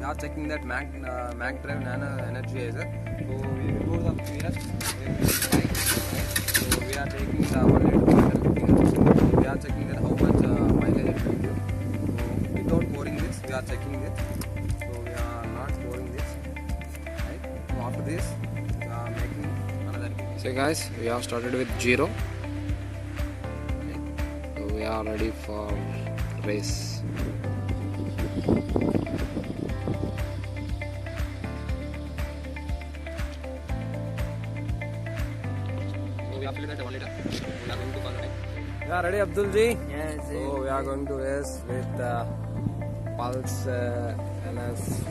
are checking that MACH-DRIVE NanoEnergizer. So we remove the mirror. So we are taking the 1 liter bottle. We are checking that how much mileage it will give. So without pouring this, we are checking this. So we are not pouring this. Right. So after this, we are making another. So guys, we have started with 0. So we are ready for race. You are ready, Abdul ji? Yes. So we are going to race with Pulse NS.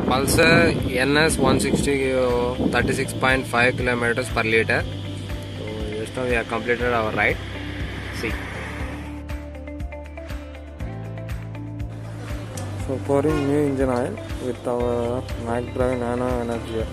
Pulse NS 160 36.5 kilometers per liter. So just now we have completed our ride. See. So pouring new engine oil with our MACH-DRIVE NanoEnergizer.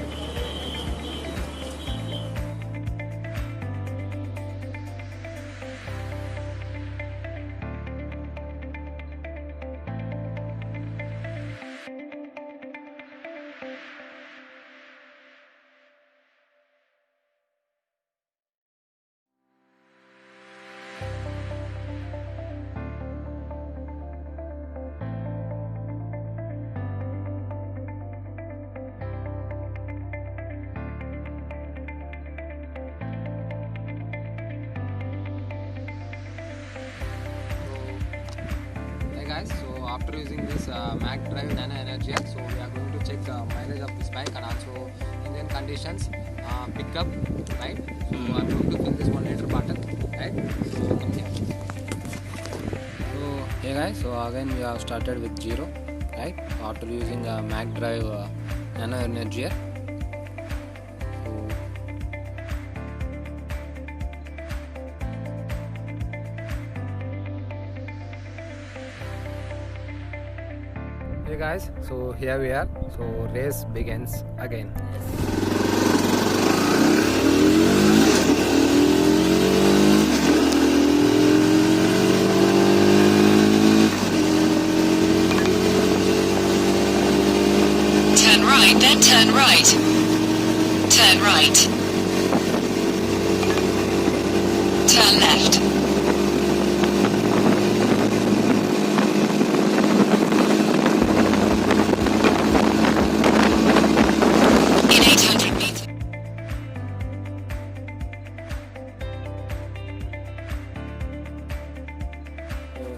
Guys, so after using this MACH-DRIVE NanoEnergizer, so we are going to check the mileage of this bike and also engine conditions, pickup, right? So I am going to fill this 1 liter bottle, right? So come here. So hey guys, so again we have started with 0, right? After using MACH-DRIVE NanoEnergizer. Hey guys, so here we are. So race begins again. 'Turn right, then turn right. Turn right. Turn left.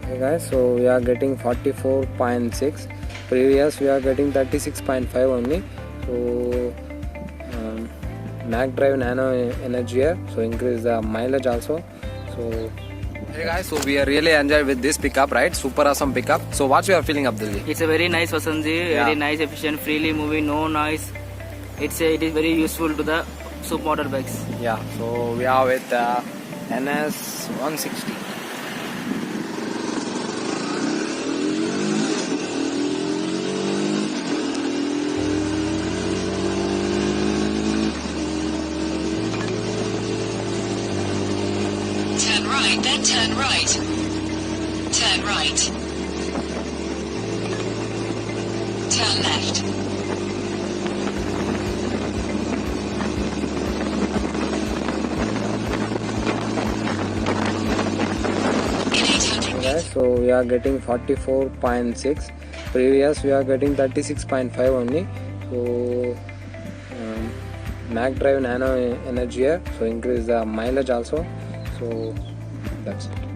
Hey guys, so we are getting 44.6. Previous we are getting 36.5 only. So MACH-DRIVE NanoEnergizer, so increase the mileage also. So hey guys, so we are really enjoyed with this pickup, right? Super awesome pickup. So what's your feeling, Abdulji? It's a very nice Vasanji, very nice, efficient, freely moving, no noise. It is very useful to the supermotor bikes. Yeah, so we are with NS 160. Turn right, then turn right. Turn right. Turn left. guys, so we are getting 44.6. Previous we are getting 36.5 only. So MACH-DRIVE NanoEnergizer, so increase the mileage also. So that's it.